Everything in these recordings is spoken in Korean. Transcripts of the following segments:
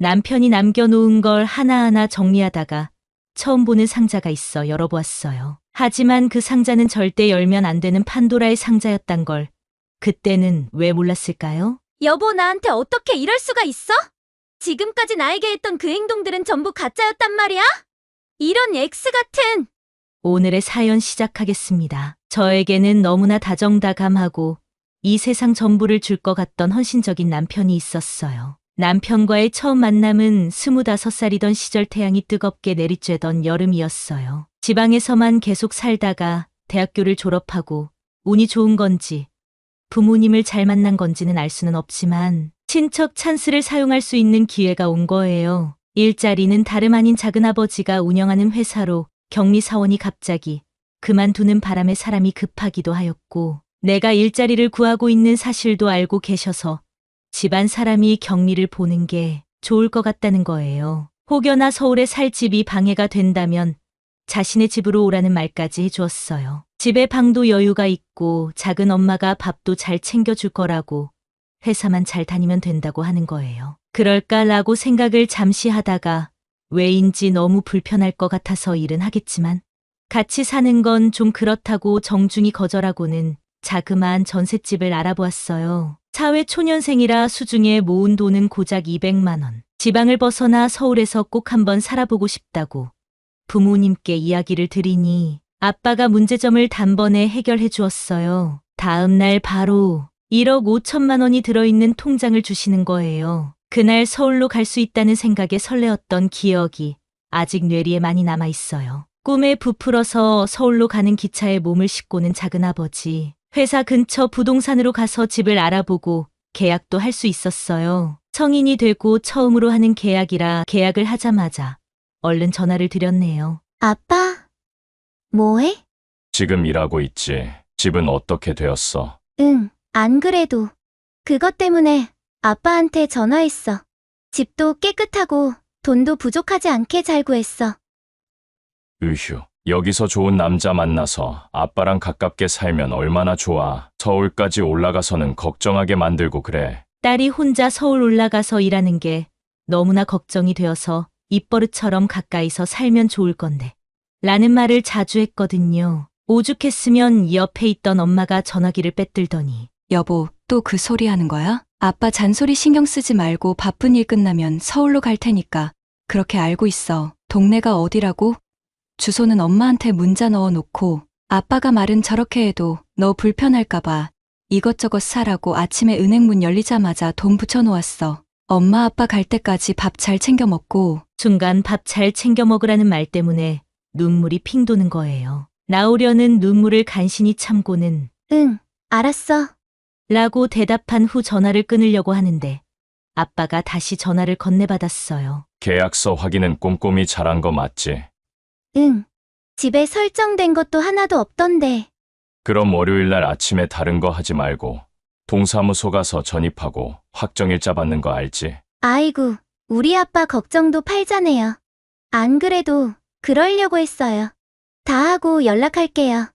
남편이 남겨놓은 걸 하나하나 정리하다가 처음 보는 상자가 있어 열어보았어요. 하지만 그 상자는 절대 열면 안 되는 판도라의 상자였단 걸 그때는 왜 몰랐을까요? 여보, 나한테 어떻게 이럴 수가 있어? 지금까지 나에게 했던 그 행동들은 전부 가짜였단 말이야? 이런 X 같은. 오늘의 사연 시작하겠습니다. 저에게는 너무나 다정다감하고 이 세상 전부를 줄 것 같던 헌신적인 남편이 있었어요. 남편과의 처음 만남은 25살이던 시절 태양이 뜨겁게 내리쬐던 여름이었어요. 지방에서만 계속 살다가 대학교를 졸업하고 운이 좋은 건지 부모님을 잘 만난 건지는 알 수는 없지만 친척 찬스를 사용할 수 있는 기회가 온 거예요. 일자리는 다름 아닌 작은아버지가 운영하는 회사로 격리 사원이 갑자기 그만두는 바람에 사람이 급하기도 하였고 내가 일자리를 구하고 있는 사실도 알고 계셔서 집안 사람이 격리를 보는 게 좋을 것 같다는 거예요. 혹여나 서울에 살 집이 방해가 된다면 자신의 집으로 오라는 말까지 해주었어요. 집에 방도 여유가 있고 작은 엄마가 밥도 잘 챙겨줄 거라고 회사만 잘 다니면 된다고 하는 거예요. 그럴까라고 생각을 잠시 하다가 왜인지 너무 불편할 것 같아서 일은 하겠지만 같이 사는 건 좀 그렇다고 정중히 거절하고는 자그마한 전셋집을 알아보았어요. 사회 초년생이라 수중에 모은 돈은 고작 200만 원. 지방을 벗어나 서울에서 꼭 한번 살아보고 싶다고 부모님께 이야기를 드리니 아빠가 문제점을 단번에 해결해 주었어요. 다음 날 바로 1억 5천만 원이 들어있는 통장을 주시는 거예요. 그날 서울로 갈 수 있다는 생각에 설레었던 기억이 아직 뇌리에 많이 남아 있어요. 꿈에 부풀어서 서울로 가는 기차에 몸을 싣고는 작은아버지. 회사 근처 부동산으로 가서 집을 알아보고 계약도 할 수 있었어요. 성인이 되고 처음으로 하는 계약이라 계약을 하자마자 얼른 전화를 드렸네요. 아빠, 뭐해? 지금 일하고 있지. 집은 어떻게 되었어? 응, 안 그래도. 그것 때문에 아빠한테 전화했어. 집도 깨끗하고 돈도 부족하지 않게 잘 구했어. 으휴, 여기서 좋은 남자 만나서 아빠랑 가깝게 살면 얼마나 좋아. 서울까지 올라가서는 걱정하게 만들고 그래. 딸이 혼자 서울 올라가서 일하는 게 너무나 걱정이 되어서 입버릇처럼 가까이서 살면 좋을 건데 라는 말을 자주 했거든요. 오죽했으면 옆에 있던 엄마가 전화기를 빼들더니 여보, 또 그 소리 하는 거야? 아빠 잔소리 신경 쓰지 말고 바쁜 일 끝나면 서울로 갈 테니까 그렇게 알고 있어. 동네가 어디라고? 주소는 엄마한테 문자 넣어놓고 아빠가 말은 저렇게 해도 너 불편할까봐 이것저것 사라고 아침에 은행 문 열리자마자 돈 붙여놓았어. 엄마 아빠 갈 때까지 밥 잘 챙겨 먹고. 순간 밥 잘 챙겨 먹으라는 말 때문에 눈물이 핑 도는 거예요. 나오려는 눈물을 간신히 참고는 응, 알았어. 라고 대답한 후 전화를 끊으려고 하는데 아빠가 다시 전화를 건네받았어요. 계약서 확인은 꼼꼼히 잘한 거 맞지? 응. 집에 설정된 것도 하나도 없던데. 그럼 월요일 날 아침에 다른 거 하지 말고 동사무소 가서 전입하고 확정일자 받는 거 알지? 아이고, 우리 아빠 걱정도 팔자네요. 안 그래도 그러려고 했어요. 다 하고 연락할게요.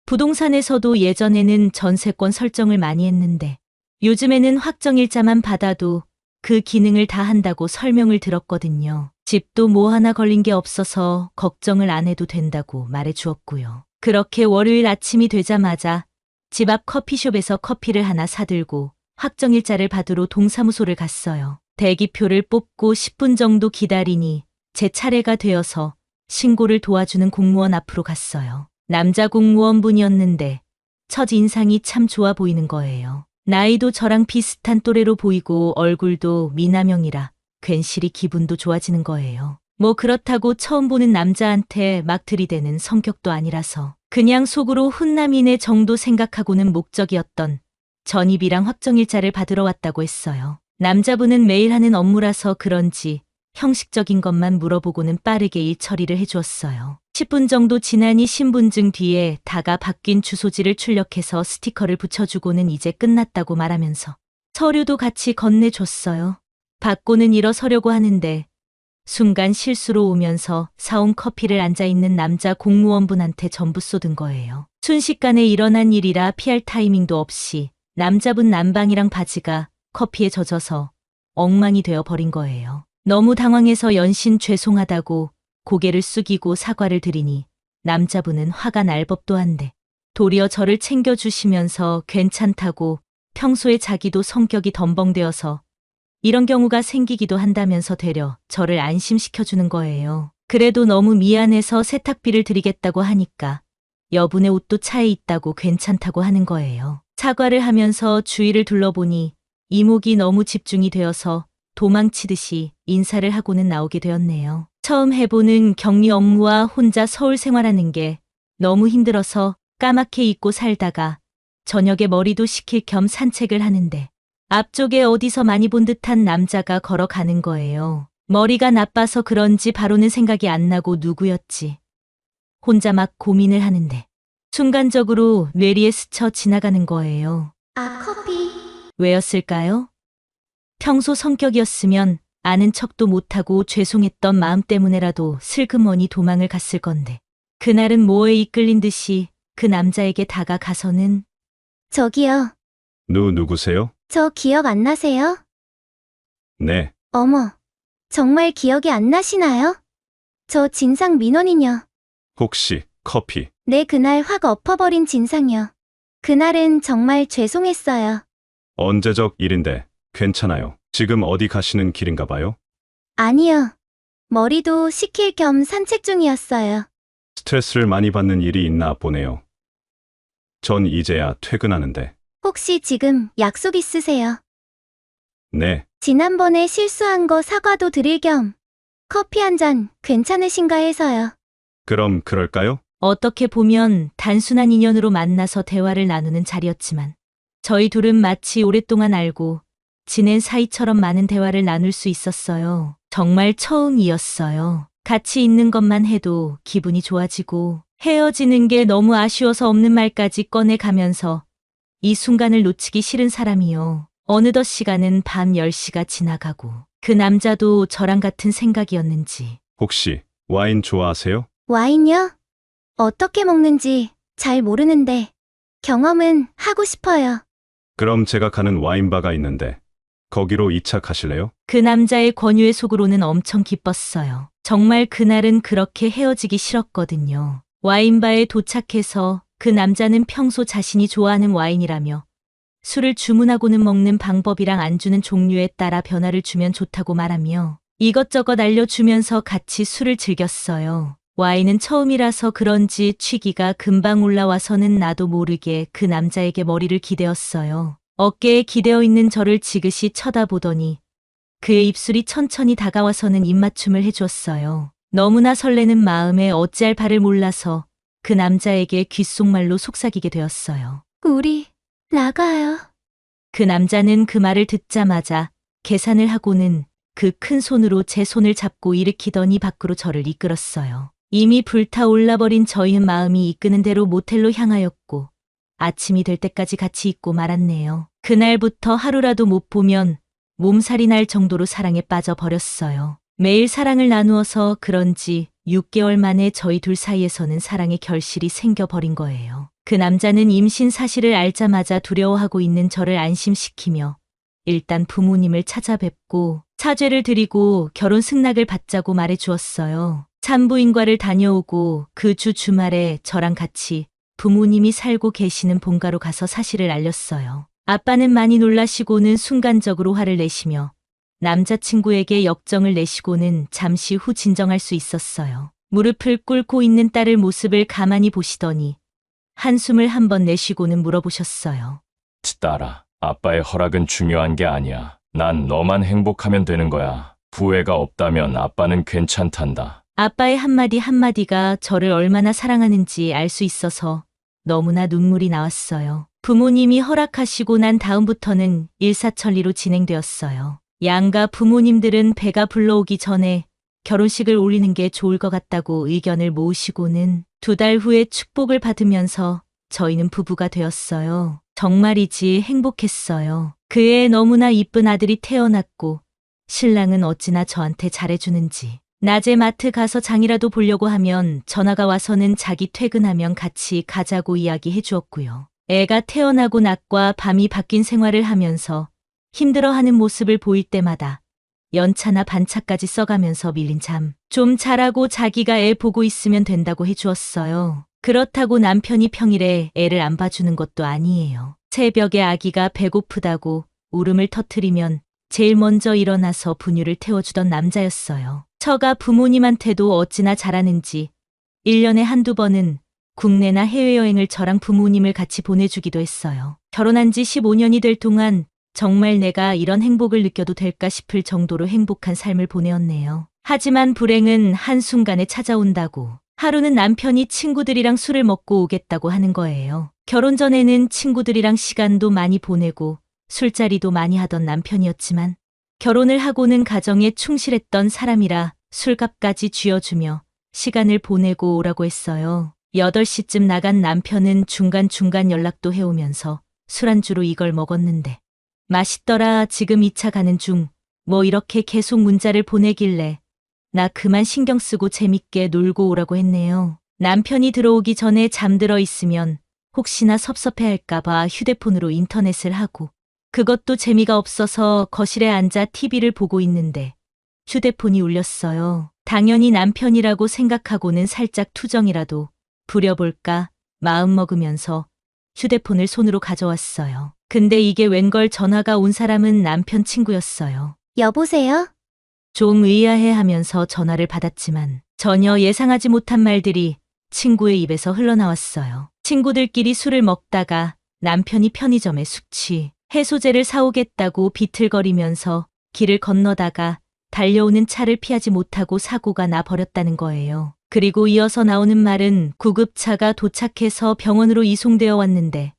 부동산에서도 예전에는 전세권 설정을 많이 했는데 요즘에는 확정일자만 받아도 그 기능을 다 한다고 설명을 들었거든요. 집도 뭐 하나 걸린 게 없어서 걱정을 안 해도 된다고 말해 주었고요. 그렇게 월요일 아침이 되자마자 집 앞 커피숍에서 커피를 하나 사들고 확정일자를 받으러 동사무소를 갔어요. 대기표를 뽑고 10분 정도 기다리니 제 차례가 되어서 신고를 도와주는 공무원 앞으로 갔어요. 남자 공무원분이었는데 첫 인상이 참 좋아 보이는 거예요. 나이도 저랑 비슷한 또래로 보이고 얼굴도 미남형이라 괜시리 기분도 좋아지는 거예요. 뭐 그렇다고 처음 보는 남자한테 막 들이대는 성격도 아니라서 그냥 속으로 훈남이네 정도 생각하고는 목적이었던 전입이랑 확정일자를 받으러 왔다고 했어요. 남자분은 매일 하는 업무라서 그런지 형식적인 것만 물어보고는 빠르게 일 처리를 해주었어요. 10분 정도 지나니 신분증 뒤에 다가 바뀐 주소지를 출력해서 스티커를 붙여주고는 이제 끝났다고 말하면서 서류도 같이 건네줬어요. 받고는 일어서려고 하는데 순간 실수로 오면서 사온 커피를 앉아있는 남자 공무원분한테 전부 쏟은 거예요. 순식간에 일어난 일이라 피할 타이밍도 없이 남자분 남방이랑 바지가 커피에 젖어서 엉망이 되어 버린 거예요. 너무 당황해서 연신 죄송하다고 고개를 숙이고 사과를 드리니 남자분은 화가 날 법도 한데 도리어 저를 챙겨주시면서 괜찮다고 평소에 자기도 성격이 덤벙대어서 이런 경우가 생기기도 한다면서 되려 저를 안심시켜주는 거예요. 그래도 너무 미안해서 세탁비를 드리겠다고 하니까 여분의 옷도 차에 있다고 괜찮다고 하는 거예요. 사과를 하면서 주위를 둘러보니 이목이 너무 집중이 되어서 도망치듯이 인사를 하고는 나오게 되었네요. 처음 해보는 격리 업무와 혼자 서울 생활하는 게 너무 힘들어서 까맣게 잊고 살다가 저녁에 머리도 식힐 겸 산책을 하는데 앞쪽에 어디서 많이 본 듯한 남자가 걸어가는 거예요. 머리가 나빠서 그런지 바로는 생각이 안 나고 누구였지. 혼자 막 고민을 하는데 순간적으로 뇌리에 스쳐 지나가는 거예요. 아, 커피. 왜였을까요? 평소 성격이었으면 아는 척도 못하고 죄송했던 마음 때문에라도 슬그머니 도망을 갔을 건데 그날은 뭐에 이끌린 듯이 그 남자에게 다가가서는 저기요. 누구세요? 저 기억 안 나세요? 네, 어머. 정말 기억이 안 나시나요? 저 진상 민원인요. 혹시 커피? 네, 그날 확 엎어버린 진상이요. 그날은 정말 죄송했어요. 언제적 일인데 괜찮아요. 지금 어디 가시는 길인가 봐요? 아니요. 머리도 식힐 겸 산책 중이었어요. 스트레스를 많이 받는 일이 있나 보네요. 전 이제야 퇴근하는데. 혹시 지금 약속 있으세요? 네, 지난번에 실수한 거 사과도 드릴 겸 커피 한 잔 괜찮으신가 해서요. 그럼 그럴까요? 어떻게 보면 단순한 인연으로 만나서 대화를 나누는 자리였지만 저희 둘은 마치 오랫동안 알고 지낸 사이처럼 많은 대화를 나눌 수 있었어요. 정말 처음이었어요. 같이 있는 것만 해도 기분이 좋아지고 헤어지는 게 너무 아쉬워서 없는 말까지 꺼내가면서 이 순간을 놓치기 싫은 사람이요. 어느덧 시간은 밤 10시가 지나가고 그 남자도 저랑 같은 생각이었는지 혹시 와인 좋아하세요? 와인요? 어떻게 먹는지 잘 모르는데 경험은 하고 싶어요. 그럼 제가 가는 와인바가 있는데 거기로 2차 가실래요? 그 남자의 권유에 속으로는 엄청 기뻤어요. 정말 그날은 그렇게 헤어지기 싫었거든요. 와인바에 도착해서 그 남자는 평소 자신이 좋아하는 와인이라며 술을 주문하고는 먹는 방법이랑 안주는 종류에 따라 변화를 주면 좋다고 말하며 이것저것 알려주면서 같이 술을 즐겼어요. 와인은 처음이라서 그런지 취기가 금방 올라와서는 나도 모르게 그 남자에게 머리를 기대었어요. 어깨에 기대어 있는 저를 지그시 쳐다보더니 그의 입술이 천천히 다가와서는 입맞춤을 해주었어요. 너무나 설레는 마음에 어찌할 바를 몰라서 그 남자에게 귓속말로 속삭이게 되었어요. 우리 나가요. 그 남자는 그 말을 듣자마자 계산을 하고는 그 큰 손으로 제 손을 잡고 일으키더니 밖으로 저를 이끌었어요. 이미 불타올라버린 저희 마음이 이끄는 대로 모텔로 향하였고 아침이 될 때까지 같이 있고 말았네요. 그날부터 하루라도 못 보면 몸살이 날 정도로 사랑에 빠져버렸어요. 매일 사랑을 나누어서 그런지 6개월 만에 저희 둘 사이에서는 사랑의 결실이 생겨버린 거예요. 그 남자는 임신 사실을 알자마자 두려워하고 있는 저를 안심시키며 일단 부모님을 찾아뵙고 사죄를 드리고 결혼 승낙을 받자고 말해 주었어요. 산부인과를 다녀오고 그 주 주말에 저랑 같이 부모님이 살고 계시는 본가로 가서 사실을 알렸어요. 아빠는 많이 놀라시고는 순간적으로 화를 내시며 남자친구에게 역정을 내시고는 잠시 후 진정할 수 있었어요. 무릎을 꿇고 있는 딸의 모습을 가만히 보시더니 한숨을 한 번 내쉬고는 물어보셨어요. 딸아, 아빠의 허락은 중요한 게 아니야. 난 너만 행복하면 되는 거야. 후회가 없다면 아빠는 괜찮단다. 아빠의 한마디 한마디가 저를 얼마나 사랑하는지 알 수 있어서 너무나 눈물이 나왔어요. 부모님이 허락하시고 난 다음부터는 일사천리로 진행되었어요. 양가 부모님들은 배가 불러오기 전에 결혼식을 올리는 게 좋을 것 같다고 의견을 모으시고는 2달 후에 축복을 받으면서 저희는 부부가 되었어요. 정말이지 행복했어요. 그의 너무나 이쁜 아들이 태어났고 신랑은 어찌나 저한테 잘해주는지. 낮에 마트 가서 장이라도 보려고 하면 전화가 와서는 자기 퇴근하면 같이 가자고 이야기해 주었고요. 애가 태어나고 낮과 밤이 바뀐 생활을 하면서 힘들어하는 모습을 보일 때마다 연차나 반차까지 써가면서 밀린 잠. 좀 자라고 자기가 애 보고 있으면 된다고 해주었어요. 그렇다고 남편이 평일에 애를 안 봐주는 것도 아니에요. 새벽에 아기가 배고프다고 울음을 터뜨리면 제일 먼저 일어나서 분유를 태워주던 남자였어요. 처가 부모님한테도 어찌나 잘하는지 1년에 한두 번은 국내나 해외여행을 저랑 부모님을 같이 보내주기도 했어요. 결혼한 지 15년이 될 동안 정말 내가 이런 행복을 느껴도 될까 싶을 정도로 행복한 삶을 보내었네요. 하지만 불행은 한순간에 찾아온다고. 하루는 남편이 친구들이랑 술을 먹고 오겠다고 하는 거예요. 결혼 전에는 친구들이랑 시간도 많이 보내고 술자리도 많이 하던 남편이었지만 결혼을 하고는 가정에 충실했던 사람이라 술값까지 쥐어주며 시간을 보내고 오라고 했어요. 8시쯤 나간 남편은 중간중간 연락도 해오면서 술안주로 이걸 먹었는데 맛있더라. 지금 2차 가는 중. 뭐 이렇게 계속 문자를 보내길래 나 그만 신경 쓰고 재밌게 놀고 오라고 했네요. 남편이 들어오기 전에 잠들어 있으면 혹시나 섭섭해할까봐 휴대폰으로 인터넷을 하고 그것도 재미가 없어서 거실에 앉아 TV를 보고 있는데 휴대폰이 울렸어요. 당연히 남편이라고 생각하고는 살짝 투정이라도 부려볼까 마음먹으면서 휴대폰을 손으로 가져왔어요. 근데 이게 웬걸 전화가 온 사람은 남편 친구였어요. 여보세요? 좀 의아해하면서 전화를 받았지만 전혀 예상하지 못한 말들이 친구의 입에서 흘러나왔어요. 친구들끼리 술을 먹다가 남편이 편의점에 숙취 해소제를 사오겠다고 비틀거리면서 길을 건너다가 달려오는 차를 피하지 못하고 사고가 나 버렸다는 거예요. 그리고 이어서 나오는 말은 구급차가 도착해서 병원으로 이송되어 왔는데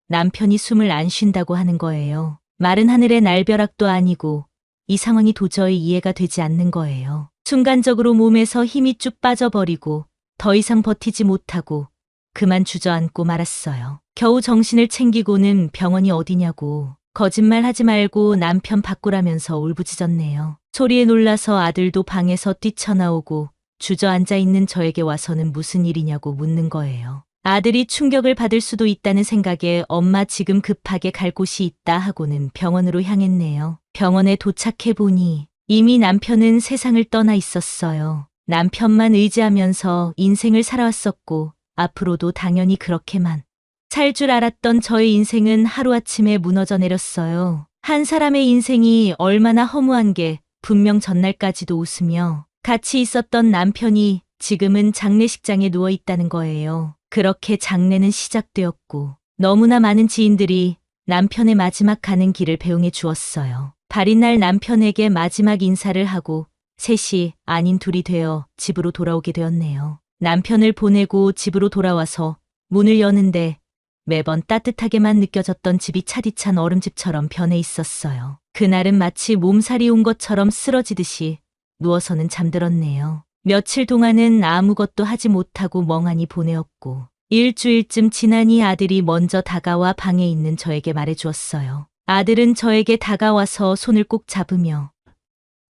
남편이 숨을 안 쉰다고 하는 거예요. 마른 하늘의 날벼락도 아니고 이 상황이 도저히 이해가 되지 않는 거예요. 순간적으로 몸에서 힘이 쭉 빠져버리고 더 이상 버티지 못하고 그만 주저앉고 말았어요. 겨우 정신을 챙기고는 병원이 어디냐고 거짓말하지 말고 남편 바꾸라면서 울부짖었네요. 소리에 놀라서 아들도 방에서 뛰쳐나오고 주저앉아 있는 저에게 와서는 무슨 일이냐고 묻는 거예요. 아들이 충격을 받을 수도 있다는 생각에 엄마 지금 급하게 갈 곳이 있다 하고는 병원으로 향했네요. 병원에 도착해 보니 이미 남편은 세상을 떠나 있었어요. 남편만 의지하면서 인생을 살아왔었고 앞으로도 당연히 그렇게만 살 줄 알았던 저의 인생은 하루아침에 무너져 내렸어요. 한 사람의 인생이 얼마나 허무한 게 분명 전날까지도 웃으며 같이 있었던 남편이 지금은 장례식장에 누워 있다는 거예요. 그렇게 장례는 시작되었고 너무나 많은 지인들이 남편의 마지막 가는 길을 배웅해 주었어요. 발인 날 남편에게 마지막 인사를 하고 셋이 아닌 둘이 되어 집으로 돌아오게 되었네요. 남편을 보내고 집으로 돌아와서 문을 여는데 매번 따뜻하게만 느껴졌던 집이 차디찬 얼음집처럼 변해 있었어요. 그날은 마치 몸살이 온 것처럼 쓰러지듯이 누워서는 잠들었네요. 며칠 동안은 아무것도 하지 못하고 멍하니 보내었고 일주일쯤 지나니 아들이 먼저 다가와 방에 있는 저에게 말해주었어요. 아들은 저에게 다가와서 손을 꼭 잡으며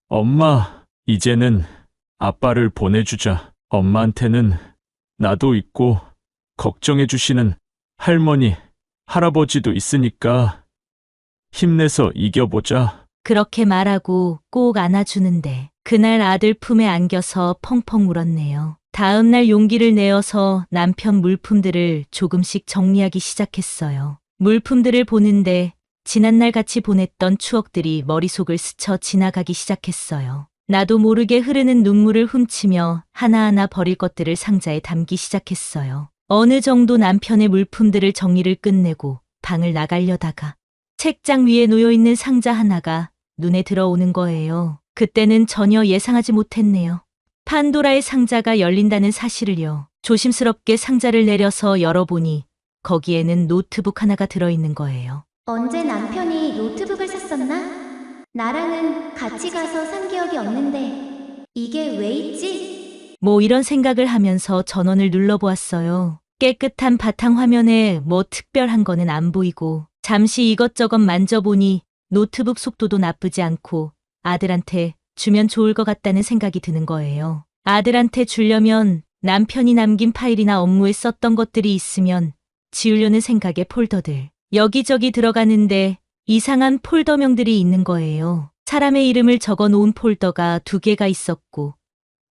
엄마, 이제는 아빠를 보내주자. 엄마한테는 나도 있고 걱정해주시는 할머니, 할아버지도 있으니까 힘내서 이겨보자. 그렇게 말하고 꼭 안아주는데 그날 아들 품에 안겨서 펑펑 울었네요. 다음 날 용기를 내어서 남편 물품들을 조금씩 정리하기 시작했어요. 물품들을 보는데 지난날 같이 보냈던 추억들이 머릿속을 스쳐 지나가기 시작했어요. 나도 모르게 흐르는 눈물을 훔치며 하나하나 버릴 것들을 상자에 담기 시작했어요. 어느 정도 남편의 물품들을 정리를 끝내고 방을 나가려다가 책장 위에 놓여있는 상자 하나가 눈에 들어오는 거예요. 그때는 전혀 예상하지 못했네요. 판도라의 상자가 열린다는 사실을요. 조심스럽게 상자를 내려서 열어보니 거기에는 노트북 하나가 들어있는 거예요. 언제 남편이 노트북을 샀었나? 나랑은 같이 가서 산 기억이 없는데 이게 왜 있지? 뭐 이런 생각을 하면서 전원을 눌러보았어요. 깨끗한 바탕 화면에 뭐 특별한 거는 안 보이고 잠시 이것저것 만져보니 노트북 속도도 나쁘지 않고 아들한테 주면 좋을 것 같다는 생각이 드는 거예요. 아들한테 주려면 남편이 남긴 파일이나 업무에 썼던 것들이 있으면 지우려는 생각에 폴더들 여기저기 들어가는데 이상한 폴더명들이 있는 거예요. 사람의 이름을 적어 놓은 폴더가 2개가 있었고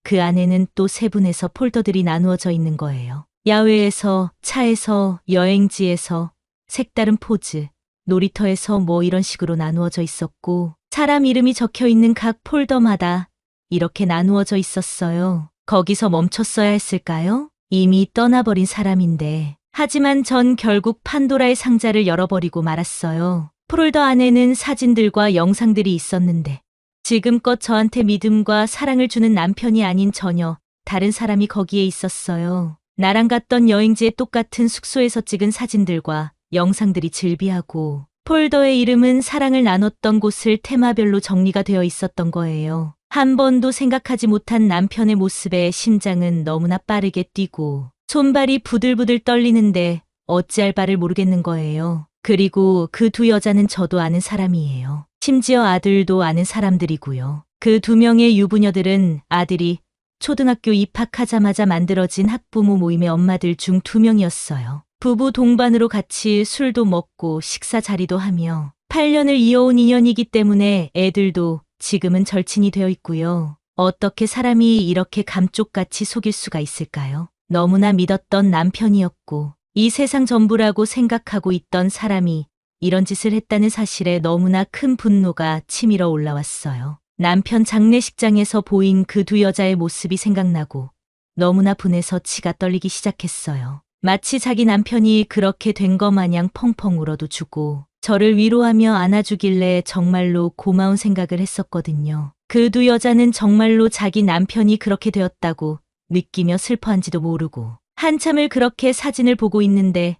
그 안에는 또 3분에서 폴더들이 나누어져 있는 거예요. 야외에서, 차에서, 여행지에서, 색다른 포즈, 놀이터에서 뭐 이런 식으로 나누어져 있었고 사람 이름이 적혀 있는 각 폴더마다 이렇게 나누어져 있었어요. 거기서 멈췄어야 했을까요? 이미 떠나버린 사람인데. 하지만 전 결국 판도라의 상자를 열어버리고 말았어요. 폴더 안에는 사진들과 영상들이 있었는데 지금껏 저한테 믿음과 사랑을 주는 남편이 아닌 전혀 다른 사람이 거기에 있었어요. 나랑 갔던 여행지의 똑같은 숙소에서 찍은 사진들과 영상들이 즐비하고 폴더의 이름은 사랑을 나눴던 곳을 테마별로 정리가 되어 있었던 거예요. 한 번도 생각하지 못한 남편의 모습에 심장은 너무나 빠르게 뛰고 손발이 부들부들 떨리는데 어찌할 바를 모르겠는 거예요. 그리고 그 2 여자는 저도 아는 사람이에요. 심지어 아들도 아는 사람들이고요. 그 2명의 유부녀들은 아들이 초등학교 입학하자마자 만들어진 학부모 모임의 엄마들 중 2명이었어요. 부부 동반으로 같이 술도 먹고 식사 자리도 하며 8년을 이어온 인연이기 때문에 애들도 지금은 절친이 되어 있고요. 어떻게 사람이 이렇게 감쪽같이 속일 수가 있을까요? 너무나 믿었던 남편이었고 이 세상 전부라고 생각하고 있던 사람이 이런 짓을 했다는 사실에 너무나 큰 분노가 치밀어 올라왔어요. 남편 장례식장에서 보인 그 2 여자의 모습이 생각나고 너무나 분해서 치가 떨리기 시작했어요. 마치 자기 남편이 그렇게 된 것 마냥 펑펑 울어도 주고 저를 위로하며 안아주길래 정말로 고마운 생각을 했었거든요. 그 2 여자는 정말로 자기 남편이 그렇게 되었다고 느끼며 슬퍼한지도 모르고 한참을 그렇게 사진을 보고 있는데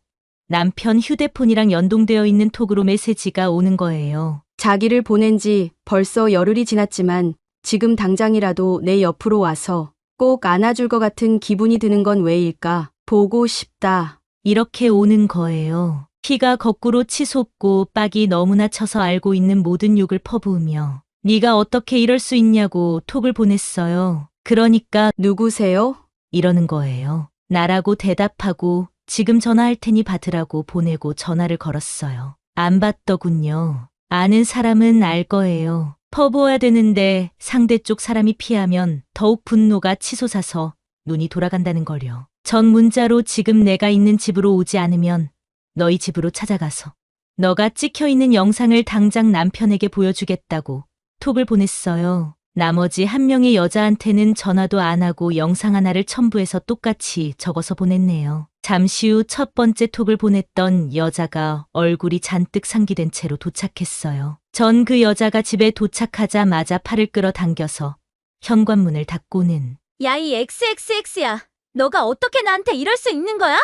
남편 휴대폰이랑 연동되어 있는 톡으로 메시지가 오는 거예요. 자기를 보낸 지 벌써 열흘이 지났지만 지금 당장이라도 내 옆으로 와서 꼭 안아줄 것 같은 기분이 드는 건 왜일까? 보고 싶다. 이렇게 오는 거예요. 피가 거꾸로 치솟고 빡이 너무나 쳐서 알고 있는 모든 욕을 퍼부으며 네가 어떻게 이럴 수 있냐고 톡을 보냈어요. 그러니까 누구세요? 이러는 거예요. 나라고 대답하고 지금 전화할 테니 받으라고 보내고 전화를 걸었어요. 안 받더군요. 아는 사람은 알 거예요. 퍼부어야 되는데 상대 쪽 사람이 피하면 더욱 분노가 치솟아서 눈이 돌아간다는 거려. 전 문자로 지금 내가 있는 집으로 오지 않으면 너희 집으로 찾아가서 너가 찍혀있는 영상을 당장 남편에게 보여주겠다고 톡을 보냈어요. 나머지 1명의 여자한테는 전화도 안 하고 영상 하나를 첨부해서 똑같이 적어서 보냈네요. 잠시 후 첫 번째 톡을 보냈던 여자가 얼굴이 잔뜩 상기된 채로 도착했어요. 전 그 여자가 집에 도착하자마자 팔을 끌어당겨서 현관문을 닫고는 야, 이 XXX야. 너가 어떻게 나한테 이럴 수 있는 거야?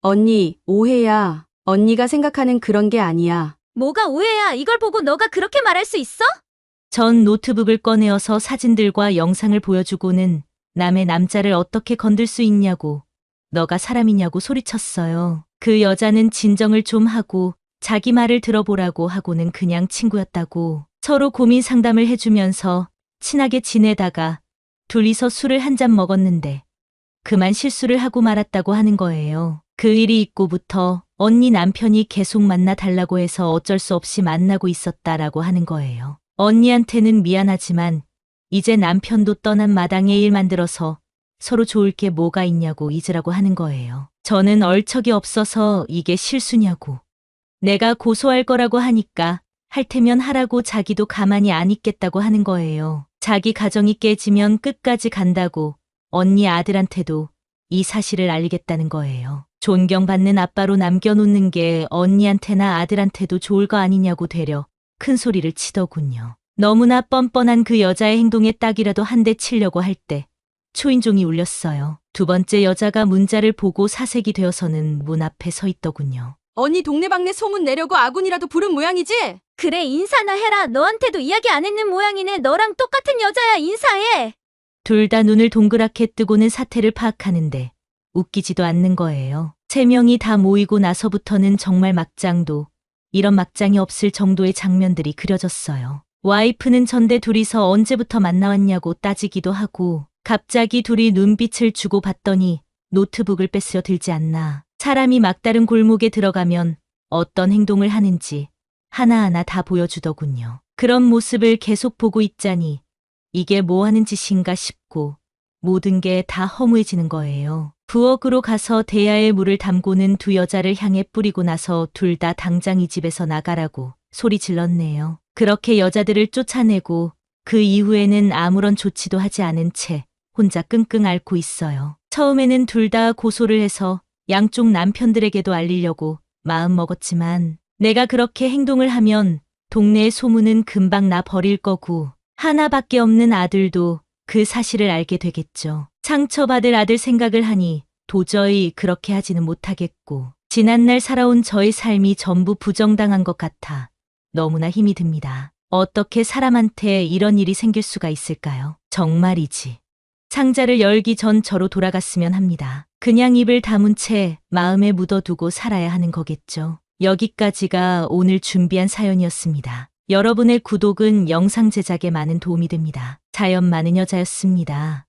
언니, 오해야. 언니가 생각하는 그런 게 아니야. 뭐가 오해야? 이걸 보고 너가 그렇게 말할 수 있어? 전 노트북을 꺼내어서 사진들과 영상을 보여주고는 남의 남자를 어떻게 건들 수 있냐고, 너가 사람이냐고 소리쳤어요. 그 여자는 진정을 좀 하고 자기 말을 들어보라고 하고는 그냥 친구였다고 서로 고민 상담을 해주면서 친하게 지내다가 둘이서 술을 한 잔 먹었는데 그만 실수를 하고 말았다고 하는 거예요. 그 일이 있고부터 언니 남편이 계속 만나 달라고 해서 어쩔 수 없이 만나고 있었다라고 하는 거예요. 언니한테는 미안하지만 이제 남편도 떠난 마당에 일 만들어서 서로 좋을 게 뭐가 있냐고 잊으라고 하는 거예요. 저는 얼척이 없어서 이게 실수냐고. 내가 고소할 거라고 하니까 할 테면 하라고 자기도 가만히 안 있겠다고 하는 거예요. 자기 가정이 깨지면 끝까지 간다고 언니 아들한테도 이 사실을 알리겠다는 거예요. 존경받는 아빠로 남겨놓는 게 언니한테나 아들한테도 좋을 거 아니냐고 되려 큰 소리를 치더군요. 너무나 뻔뻔한 그 여자의 행동에 딱이라도 한 대 치려고 할 때 초인종이 울렸어요. 2번째 여자가 문자를 보고 사색이 되어서는 문 앞에 서 있더군요. 언니 동네방네 소문 내려고 아군이라도 부른 모양이지? 그래, 인사나 해라. 너한테도 이야기 안 했는 모양이네. 너랑 똑같은 여자야. 인사해. 둘 다 눈을 동그랗게 뜨고는 사태를 파악하는데 웃기지도 않는 거예요. 3명이 다 모이고 나서부터는 정말 막장도 이런 막장이 없을 정도의 장면들이 그려졌어요. 와이프는 전대 둘이서 언제부터 만나왔냐고 따지기도 하고 갑자기 둘이 눈빛을 주고 봤더니 노트북을 뺏으려 들지 않나. 사람이 막다른 골목에 들어가면 어떤 행동을 하는지 하나하나 다 보여주더군요. 그런 모습을 계속 보고 있자니 이게 뭐 하는 짓인가 싶고 모든 게 다 허무해지는 거예요. 부엌으로 가서 대야에 물을 담고는 두 여자를 향해 뿌리고 나서 둘 다 당장 이 집에서 나가라고 소리 질렀네요. 그렇게 여자들을 쫓아내고 그 이후에는 아무런 조치도 하지 않은 채 혼자 끙끙 앓고 있어요. 처음에는 둘 다 고소를 해서 양쪽 남편들에게도 알리려고 마음 먹었지만 내가 그렇게 행동을 하면 동네의 소문은 금방 나 버릴 거고 하나밖에 없는 아들도 그 사실을 알게 되겠죠. 상처받을 아들 생각을 하니 도저히 그렇게 하지는 못하겠고 지난날 살아온 저의 삶이 전부 부정당한 것 같아 너무나 힘이 듭니다. 어떻게 사람한테 이런 일이 생길 수가 있을까요? 정말이지. 상자를 열기 전 저로 돌아갔으면 합니다. 그냥 입을 다문 채 마음에 묻어두고 살아야 하는 거겠죠. 여기까지가 오늘 준비한 사연이었습니다. 여러분의 구독은 영상 제작에 많은 도움이 됩니다. 사연 많은 여자였습니다.